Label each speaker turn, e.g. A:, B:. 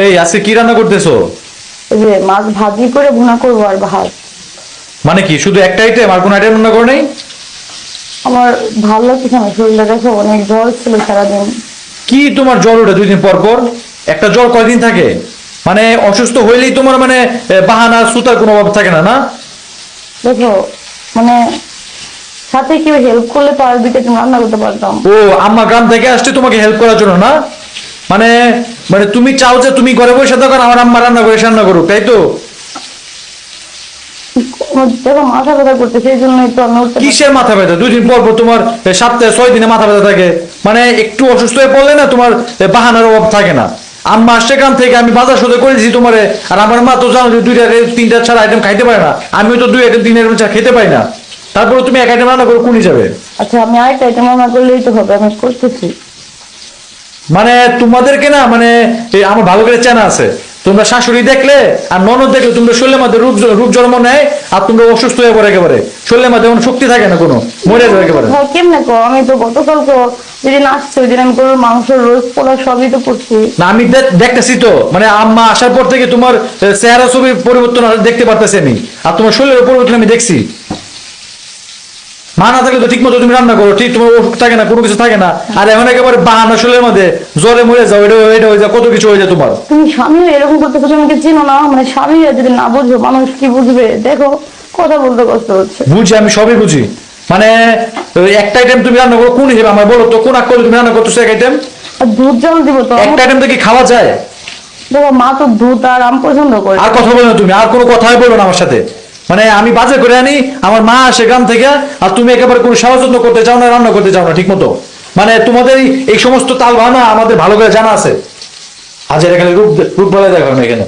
A: এই আজকে কি রান্না করতেছো?
B: এই যে মাছ ভাজি করে ভুনা করবো আর ভাত।
A: মানে কি শুধু একটা আইটেম, আর কোনো আইটেম রান্না করো নাই?
B: আমার ভালো লাগতেছে না, শরীরটা দেখো অনেক জ্বর ছিল সারাদিন।
A: কি তোমার জ্বর ওঠে 2 দিন পর পর? একটা জ্বর কয়দিন থাকে? মানে অসুস্থ হইলেই তোমার মানে বাহানা সুতার কোনো অভাব থাকে না, না?
B: দেখো মানে সাথে কেউ হেল্প করলে তো আর 2টা ডিম রান্না করতে পারতাম।
A: ও, আম্মা গ্রাম থেকে আসছে তোমাকে হেল্প করার জন্য, না? মানে মানে তুমি চাও যে তুমি ঘরে বসে থাকো, আর আমার আম্মা রান্না করে রান্না করুক, তাই তো?
B: দেখো মাথা ব্যথা করতে, সেই জন্যই তো আমি উঠতে
A: কিসের মাথা ব্যথা? 2 দিন পর পর তোমার সপ্তাহে 6 দিনে মাথা ব্যথা থাকে। মানে একটু অসুস্থ হয়ে পড়লে না তোমার বাহানার অভাব থাকে না। আম্মা আসছে গ্রাম থেকে, আমি বাজার সদে করে দিয়েছি তোমারে। আর আমার মা তো জানো যে 2টা 3টা ছাড়া আইটেম খাইতে পারে না। আমিও তো 2 আইটেম 3 আইটেম ছাড়া খেতে পাই না। তারপরে তুমি এক আইটেম রান্না করে কোন হিসাবে?
B: আচ্ছা, আমি আরেকটা আইটেম রান্না করলেই তো হবে, আমি করতেছি।
A: মানে তোমাদেরকে না, মানে আমার ভালো করে চেনা আছে। তোমরা শাশুড়ি দেখলে আর ননদ দেখলে তোমরা শরীরের মধ্যে রূপ রূপ জন্ম নেয়, আর তোমরা অসুস্থ হয়ে পড়ে একেবারে। শরীরের মধ্যে কোনো শক্তি থাকে না, কোনো মরে যাবে একেবারে।
B: কেমনে কো, আমি তো গতকাল তো যেদিন আসছে ওই দিন আমি গরুর মাংস রোজ পোলা সবই তো করছি।
A: না, আমি দেখতেছি তো, মানে আম্মা আসার পর থেকে তোমার চেহারা ছবি পরিবর্তন দেখতে পারতেছি আমি। আর তোমার শরীরের পরিবর্তন আমি দেখছি। মা না থাকলে তো ঠিক মতো তুমি রান্না করো, ঠিক তোমার ওষুধ থাকে না, কোনো কিছু থাকে না। আর এখন একেবারে বাহানা শরীরের মধ্যে জ্বরে মরে যাও, এটা হয়ে যায়, কত কিছু হয়ে যায় তোমার।
B: তুমি স্বামী এরকম করতেছো, তুমি কি চিনো না? মানে স্বামী যদি না বুঝো মানুষ কি বুঝবে? দেখো কথা বলতে কষ্ট হচ্ছে।
A: বুঝি, আমি সবই বুঝি। মানে একটা আইটেম তুমি রান্না করো কোন হিসেবে আমার বলো তো, কোন আগ করে তুমি রান্না করতেছো এক আইটেম?
B: আর দুধ জল দিব তো?
A: একটা আইটেম তো কি খাওয়া যায়?
B: দেখো মা তো দুধ আর আম পছন্দ করে।
A: আর কথা বলো না তুমি, আর কোনো কথাই বলো না আমার সাথে। মানে আমি বাজার করে আনি, আমার মা আসে গ্রাম থেকে, আর তুমি একেবারে কোনো সেবা যত্ন করতে চাও না, রান্না করতে চাও না ঠিক মতো। মানে তোমাদের এই সমস্ত তাল বাহানা আমাদের ভালো করে জানা আছে। আজ এখানে রূপ রূপ বলে দেখো না এখানে।